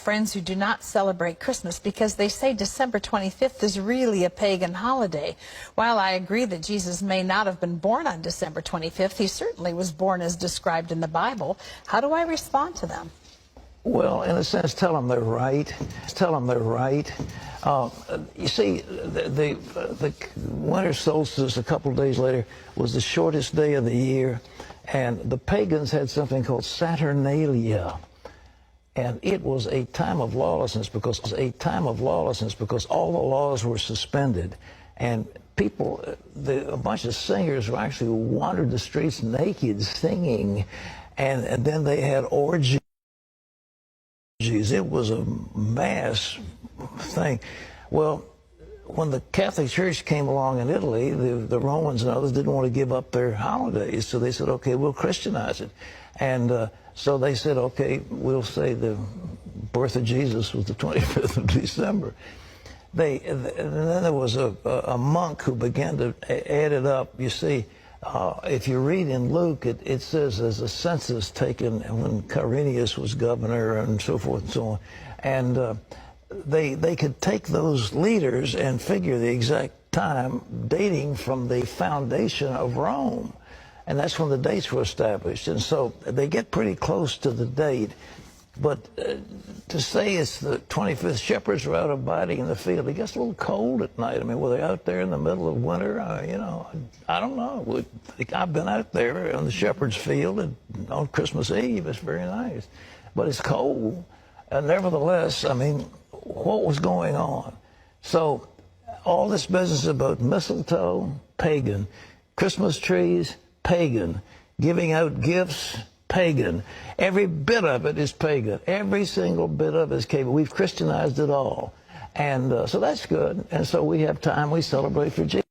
friends who do not celebrate Christmas because they say December 25th is really a pagan holiday. While I agree that Jesus may not have been born on December 25th, he certainly was born as described in the Bible. How do I respond to them? Well, in a sense, tell them they're right. Tell them they're right. You see, the winter solstice a couple of days later was the shortest day of the year, and the pagans had something called Saturnalia. And it was a time of lawlessness because all the laws were suspended, and people, a bunch of singers actually wandered the streets naked singing, and then they had orgies. It was a mass thing. Well, when the Catholic Church came along in Italy, the Romans and others didn't want to give up their holidays, so they said, okay, we'll Christianize it. And so they said, okay, we'll say the birth of Jesus was the 25th of December. And then there was a monk who began to add it up. You see, if you read in Luke, it says there's a census taken when Quirinius was governor and so forth and so on. And they could take those leaders and figure the exact time dating from the foundation of Rome. And that's when the dates were established. And so they get pretty close to the date. But to say it's the 25th, shepherds are out abiding in the field. It gets a little cold at night. I mean, were they out there in the middle of winter? You know, I don't know. I've been out there on the shepherd's field and on Christmas Eve. It's very nice. But it's cold. And nevertheless, I mean, what was going on? So all this business about mistletoe, pagan. Christmas trees, pagan. Giving out gifts, pagan. Every bit of it is pagan. Every single bit of it is pagan. We've Christianized it all. And so that's good. And so we have time. We celebrate for Jesus.